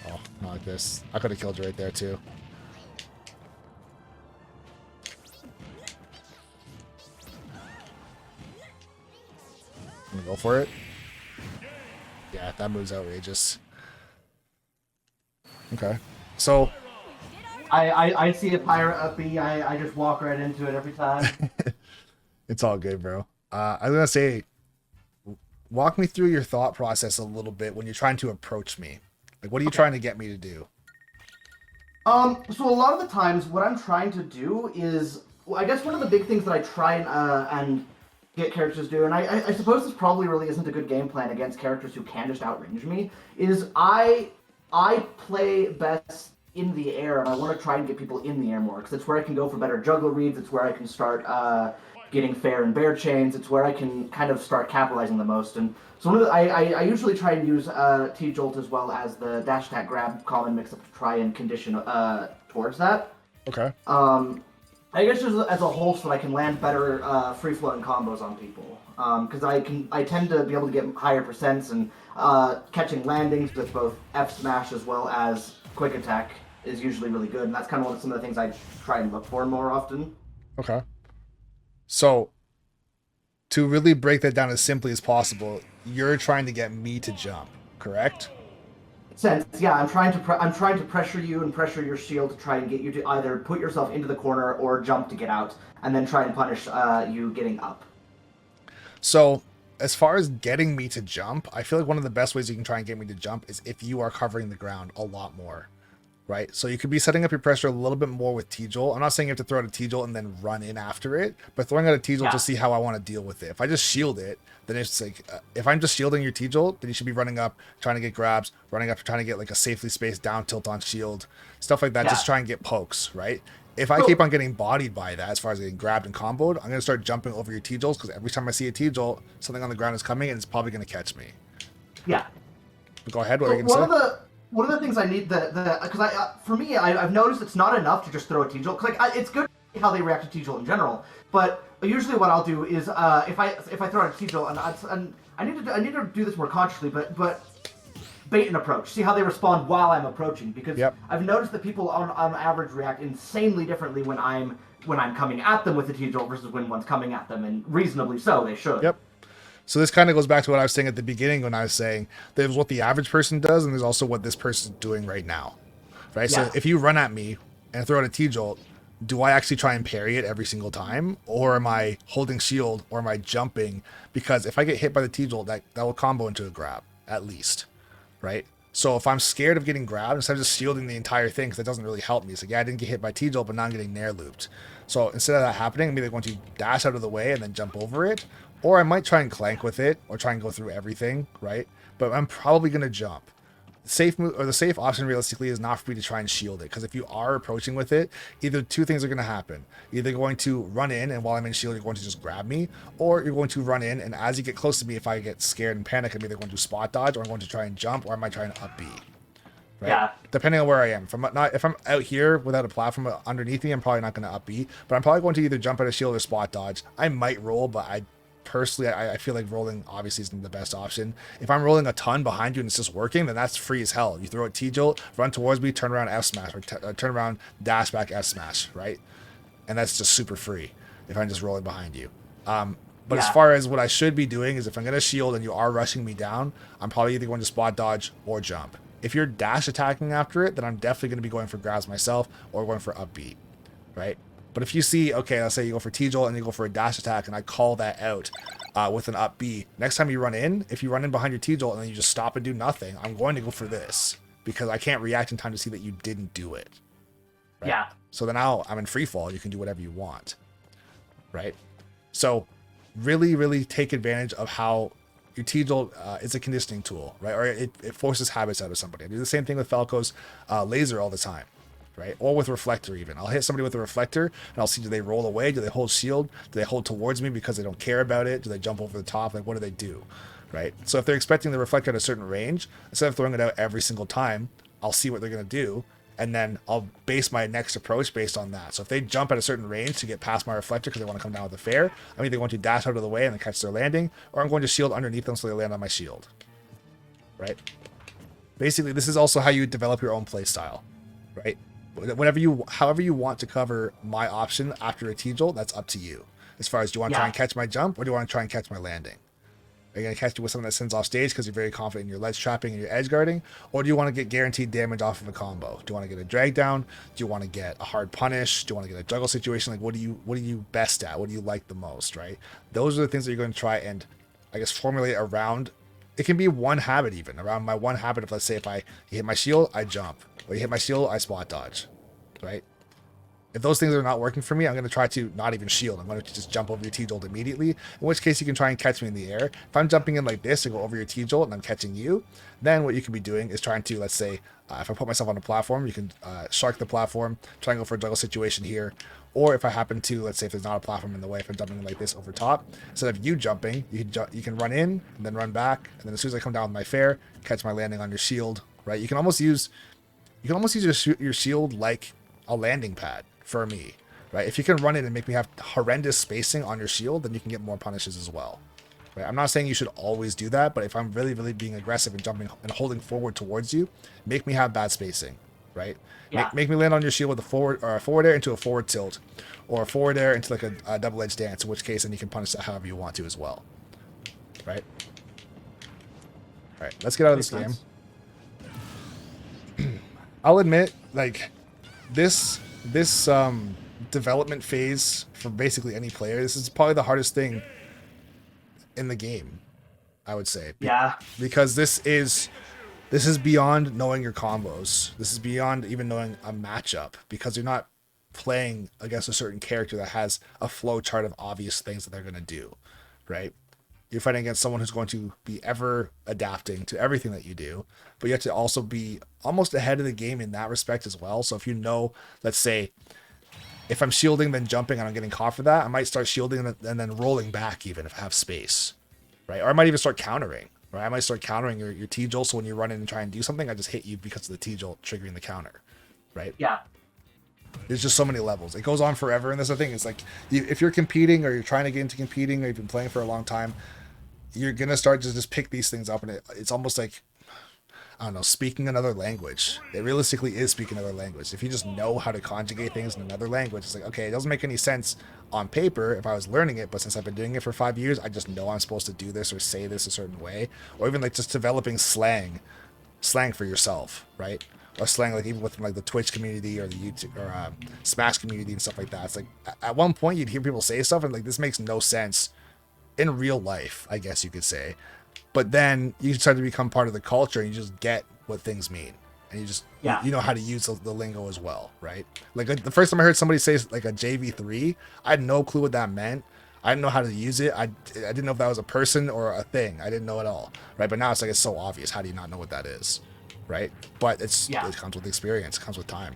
Oh, not like this. I could have killed you right there too. I'm gonna go for it. Yeah, that move's outrageous. Okay. So I see a pirate up B, I just walk right into it every time. it's all good, bro. I was gonna say, walk me through your thought process a little bit when you're trying to approach me. Like, what are you trying to get me to do? So a lot of the times, what I'm trying to do is, well, I guess one of the big things that I try and get characters to do, and I suppose this probably really isn't a good game plan against characters who can just outrange me, is I play best in the air, and I want to try and get people in the air more, because it's where I can go for better juggler reads, it's where I can start getting fair and bear chains, it's where I can kind of start capitalizing the most. And so I usually try and use T-Jolt as well as the dash attack grab common mix-up to try and condition towards that. Okay. I guess just as a whole, so that I can land better free-flowing combos on people. Because I tend to be able to get higher percents, and catching landings with both F smash as well as quick attack is usually really good, and that's kind of some of the things I try and look for more often. Okay. So, to really break that down as simply as possible, you're trying to get me to jump, correct? Sense, yeah, I'm trying to pressure you and pressure your shield to try and get you to either put yourself into the corner or jump to get out, and then try and punish you getting up. So, as far as getting me to jump, I feel like one of the best ways you can try and get me to jump is if you are covering the ground a lot more, right? So you could be setting up your pressure a little bit more with T-Jolt. I'm not saying you have to throw out a T-Jolt and then run in after it, but throwing out a T-Jolt to see how I want to deal with it. If I just shield it, then it's like, if I'm just shielding your T-Jolt, then you should be running up, trying to get grabs, running up, trying to get like a safely spaced down tilt on shield, stuff like that, just try and get pokes, right? If I keep on getting bodied by that, as far as getting grabbed and comboed, I'm going to start jumping over your T-Jolts, because every time I see a T-Jolt, something on the ground is coming, and it's probably going to catch me. Yeah. But go ahead, what are you going to say? One of the things I need, because for me, I've noticed it's not enough to just throw a T-Jolt. Cause it's good how they react to T-Jolt in general, but usually what I'll do is if I throw out a T-Jolt, and I need to do this more consciously, but bait and approach. See how they respond while I'm approaching, because I've noticed that people on average react insanely differently when I'm coming at them with the T-Jolt versus when one's coming at them, and reasonably so, they should. Yep. So this kind of goes back to what I was saying at the beginning when I was saying there's what the average person does, and there's also what this person's doing right now, right? Yeah. So if you run at me and throw out a T-Jolt, do I actually try and parry it every single time, or am I holding shield, or am I jumping? Because if I get hit by the T-Jolt, that will combo into a grab, at least, right? So if I'm scared of getting grabbed, instead of just shielding the entire thing, because that doesn't really help me. It's like, yeah, I didn't get hit by T-Jolt, but now I'm getting nair looped. So instead of that happening, I'm either going to dash out of the way and then jump over it, or I might try and clank with it, or try and go through everything, right? But I'm probably going to jump. The safe move, or the safe option realistically, is not for me to try and shield it, because if you are approaching with it, either two things are going to happen. You're either going to run in, and while I'm in shield, you're going to just grab me, or you're going to run in, and as you get close to me, if I get scared and panic, I'm either going to spot dodge, or I'm going to try and jump, or I might try and up B. Right? Yeah. Depending on where I am. If I'm out here without a platform underneath me, I'm probably not going to up B, but I'm probably going to either jump at a shield or spot dodge. I might roll, but personally, I feel like rolling obviously isn't the best option. If I'm rolling a ton behind you and it's just working, then that's free as hell. You throw a T-Jolt, run towards me, turn around F smash, or turn around dash back F smash, right? And that's just super free if I'm just rolling behind you. But as far as what I should be doing is, if I'm going to shield and you are rushing me down, I'm probably either going to spot dodge or jump. If you're dash attacking after it, then I'm definitely going to be going for grabs myself or going for up B, right? But if you see, okay, let's say you go for T-Jolt and you go for a dash attack, and I call that out with an up B, next time you run in, if you run in behind your T-Jolt and then you just stop and do nothing, I'm going to go for this, because I can't react in time to see that you didn't do it. Right? Yeah. So then now I'm in free fall. You can do whatever you want, right? So really, really take advantage of how your T-Jolt is a conditioning tool, right? Or it forces habits out of somebody. I do the same thing with Falco's laser all the time. Right? Or with reflector even. I'll hit somebody with a reflector and I'll see, do they roll away? Do they hold shield? Do they hold towards me because they don't care about it? Do they jump over the top? Like, what do they do? Right? So if they're expecting the reflector at a certain range, instead of throwing it out every single time, I'll see what they're going to do. and then I'll base my next approach based on that. So if they jump at a certain range to get past my reflector because they want to come down with a fair, I'm either going to dash out of the way and then catch their landing, or I'm going to shield underneath them so they land on my shield. Right? Basically, this is also how you develop your own play style. Right? However you want to cover my option after a T-Jolt, that's up to you. As far as, do you want to try and catch my jump, or do you want to try and catch my landing? Are you going to catch it with something that sends off stage because you're very confident in your ledge trapping and your edge guarding? Or do you want to get guaranteed damage off of a combo? Do you want to get a drag down? Do you want to get a hard punish? Do you want to get a juggle situation? Like, what are you best at? What do you like the most, right? Those are the things that you're going to try and, I guess, formulate around. It can be one habit even. Around my one habit of, let's say, if you hit my shield, I jump. Or you hit my shield, I spot dodge, right? If those things are not working for me, I'm going to try to not even shield. I'm going to just jump over your T-Jolt immediately, in which case you can try and catch me in the air. If I'm jumping in like this to go over your T-Jolt and I'm catching you, then what you can be doing is trying to, let's say, if I put myself on a platform, you can shark the platform, try and go for a juggle situation here. Or if I happen to, let's say if there's not a platform in the way, if I'm jumping like this over top, instead of you jumping, you can run in and then run back. And then as soon as I come down with my fair, catch my landing on your shield, right? You can almost use your shield like a landing pad for me, right? If you can run it and make me have horrendous spacing on your shield, then you can get more punishes as well, right? I'm not saying you should always do that, but if I'm really, really being aggressive and jumping and holding forward towards you, make me have bad spacing, right? Yeah. Make me land on your shield with a forward air into a forward tilt, or a forward air into like a double-edged dance, in which case then you can punish that however you want to as well, right? All right, let's get out of this game. I'll admit, like, this development phase for basically any player, this is probably the hardest thing in the game, I would say. Yeah. Because this is beyond knowing your combos. This is beyond even knowing a matchup, because you're not playing against a certain character that has a flow chart of obvious things that they're going to do, right? You're fighting against someone who's going to be ever adapting to everything that you do, but you have to also be almost ahead of the game in that respect as well. So if you know, let's say, if I'm shielding then jumping and I'm getting caught for that, I might start shielding and then rolling back even if I have space, right? Or I might even start countering, right? I might start countering your T-Jolt, so when you run in and try and do something, I just hit you because of the T-Jolt triggering the counter, right? Yeah. There's just so many levels. It goes on forever, and that's the thing. It's like, if you're competing or you're trying to get into competing or you've been playing for a long time, you're going to start to just pick these things up, and it's almost like, I don't know, speaking another language. It realistically is speaking another language. If you just know how to conjugate things in another language, it's like, okay, it doesn't make any sense on paper if I was learning it, but since I've been doing it for 5 years, I just know I'm supposed to do this or say this a certain way, or even like just developing slang for yourself, right? Or slang, like even within like the Twitch community or the YouTube or Smash community and stuff like that. It's like at one point you'd hear people say stuff and like, this makes no sense in real life, I guess you could say. But then you start to become part of the culture and you just get what things mean. And you just, you know how to use the lingo as well, right? Like the first time I heard somebody say like a JV3, I had no clue what that meant. I didn't know how to use it. I didn't know if that was a person or a thing. I didn't know at all, right? But now it's like, it's so obvious. How do you not know what that is, right? But it comes with experience. It comes with time.